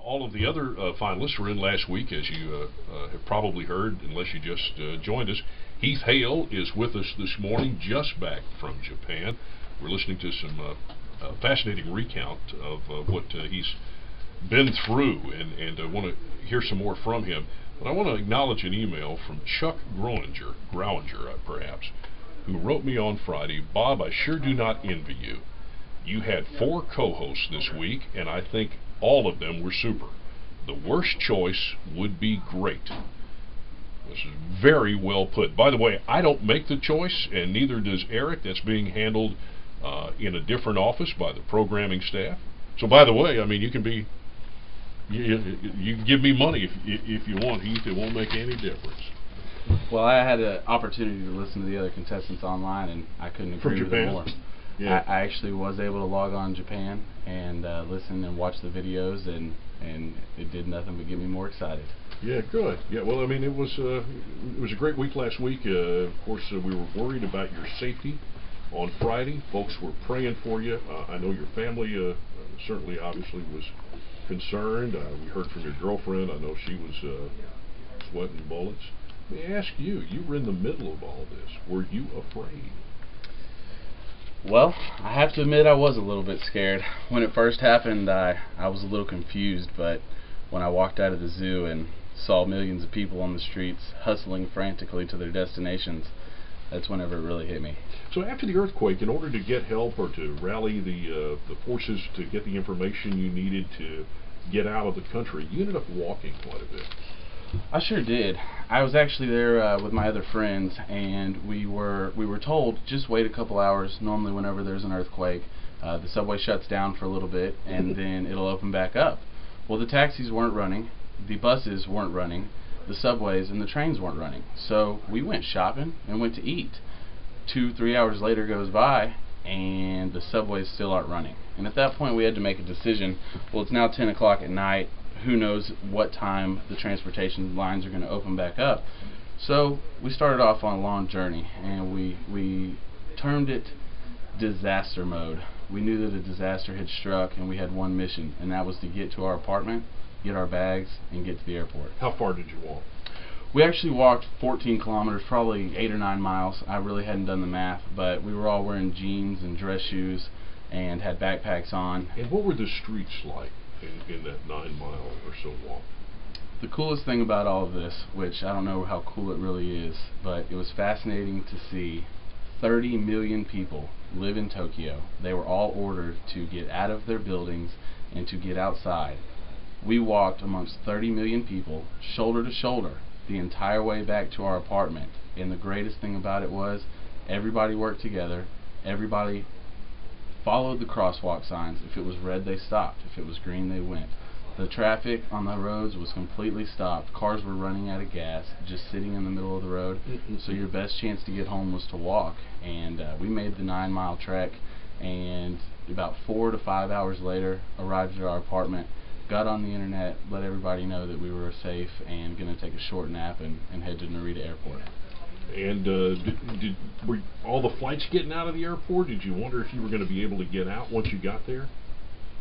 all of the other finalists were in last week, as you have probably heard, unless you just joined us. Heath Hale is with us this morning, just back from Japan. We're listening to some fascinating recount of what he's been through, and I want to hear some more from him. But I want to acknowledge an email from Chuck Groninger perhaps, who wrote me on Friday. Bob, I sure do not envy you. You had 4 co-hosts this week, and I think all of them were super. The worst choice would be great. This is very well put. By the way, I don't make the choice, and neither does Eric. That's being handled in a different office by the programming staff. So, by the way, I mean, you can give me money if you want, Heath. It won't make any difference. Well, I had an opportunity to listen to the other contestants online, and I couldn't agree with them more. Yeah. I actually was able to log on Japan and listen and watch the videos, and it did nothing but get me more excited. Yeah, good. Yeah, well, I mean, it was a great week last week. Of course, we were worried about your safety on Friday. Folks were praying for you. I know your family certainly, obviously, was concerned. We heard from your girlfriend. I know she was sweating bullets. Let me ask you, you were in the middle of all this. Were you afraid? Well, I have to admit I was a little bit scared. When it first happened, I was a little confused, but when I walked out of the zoo and saw millions of people on the streets hustling frantically to their destinations, that's whenever it really hit me. So after the earthquake, in order to get help or to rally the forces to get the information you needed to get out of the country, you ended up walking quite a bit. I sure did. I was actually there with my other friends, and we were told just wait a couple hours. Normally, whenever there's an earthquake, the subway shuts down for a little bit, and then it'll open back up. Well, the taxis weren't running, the buses weren't running, the subways and the trains weren't running. So we went shopping and went to eat. 2-3 hours later goes by, and the subways still aren't running. And at that point, we had to make a decision. Well, it's now 10 o'clock at night. Who knows what time the transportation lines are going to open back up. So we started off on a long journey, and we termed it disaster mode. We knew that a disaster had struck, and we had one mission, and that was to get to our apartment, get our bags, and get to the airport. How far did you walk? We actually walked 14 kilometers, probably 8 or 9 miles. I really hadn't done the math, but we were all wearing jeans and dress shoes and had backpacks on. And what were the streets like in that 9-mile or so walk? The coolest thing about all of this, which I don't know how cool it really is, but it was fascinating to see 30 million people live in Tokyo. They were all ordered to get out of their buildings and to get outside. We walked amongst 30 million people, shoulder to shoulder, the entire way back to our apartment. And the greatest thing about it was everybody worked together, everybody followed the crosswalk signs. If it was red, they stopped. If it was green, they went. The traffic on the roads was completely stopped. Cars were running out of gas, just sitting in the middle of the road. So your best chance to get home was to walk. And we made the 9-mile trek, and about 4 to 5 hours later, arrived at our apartment, got on the internet, let everybody know that we were safe and going to take a short nap and head to Narita Airport. And were all the flights getting out of the airport? Did you wonder if you were going to be able to get out once you got there?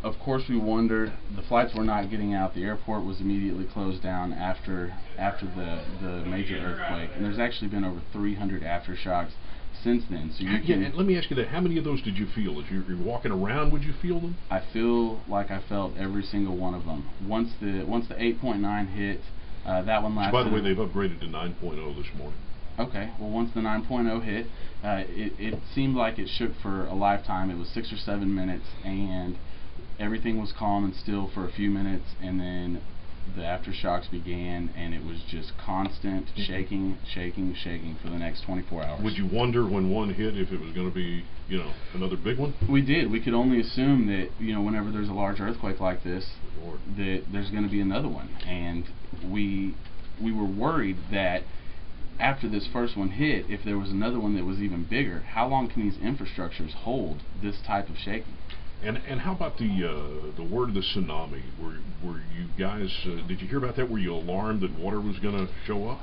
Of course we wondered. The flights were not getting out. The airport was immediately closed down after the major earthquake. And there's actually been over 300 aftershocks since then. So and let me ask you that. How many of those did you feel? As you're walking around, would you feel them? I feel like I felt every single one of them. Once the 8.9 hit, that one lasted. So by the way, they've upgraded to 9.0 this morning. Okay, well, once the 9.0 hit, it seemed like it shook for a lifetime. It was 6 or 7 minutes, and everything was calm and still for a few minutes, and then the aftershocks began, and it was just constant shaking for the next 24 hours. Would you wonder when one hit if it was going to be, another big one? We did. We could only assume that, whenever there's a large earthquake like this, that there's going to be another one, and we were worried that after this first one hit, if there was another one that was even bigger, how long can these infrastructures hold this type of shaking? And how about the word of the tsunami? Were you guys, did you hear about that? Were you alarmed that water was going to show up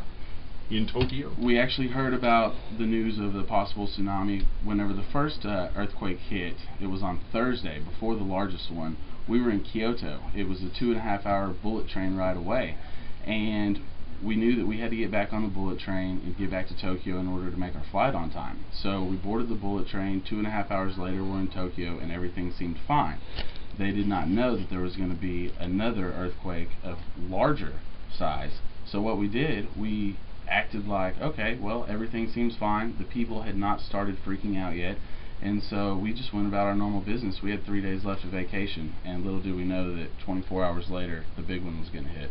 in Tokyo? We actually heard about the news of the possible tsunami whenever the first earthquake hit. It was on Thursday, before the largest one. We were in Kyoto. It was a 2.5-hour bullet train ride away, and we knew that we had to get back on the bullet train and get back to Tokyo in order to make our flight on time. So we boarded the bullet train. 2.5 hours later, we're in Tokyo, and everything seemed fine. They did not know that there was going to be another earthquake of larger size. So what we did, we acted like, okay, well, everything seems fine. The people had not started freaking out yet, and so we just went about our normal business. We had 3 days left of vacation, and little did we know that 24 hours later, the big one was going to hit.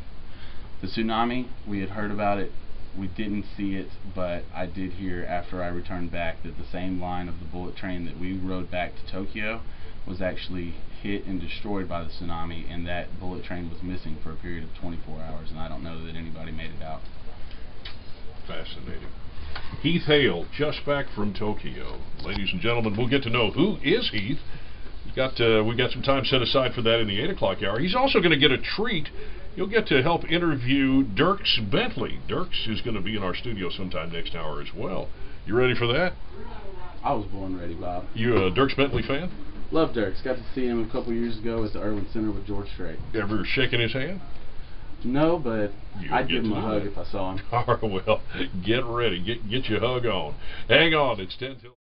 The tsunami, we had heard about it. We didn't see it, but I did hear after I returned back that the same line of the bullet train that we rode back to Tokyo was actually hit and destroyed by the tsunami, and that bullet train was missing for a period of 24 hours, and I don't know that anybody made it out. Fascinating. Heath Hale, just back from Tokyo. Ladies and gentlemen, we'll get to know who is Heath. We got some time set aside for that in the 8 o'clock hour. He's also going to get a treat. You'll get to help interview Dierks Bentley. Dierks is going to be in our studio sometime next hour as well. You ready for that? I was born ready, Bob. You a Dierks Bentley fan? Love Dierks. Got to see him a couple years ago at the Irwin Center with George Strait. Ever shaking his hand? No, but I'd You'll give him a hug that if I saw him. All right, well, get ready. Get your hug on. Hang on. It's 10 till...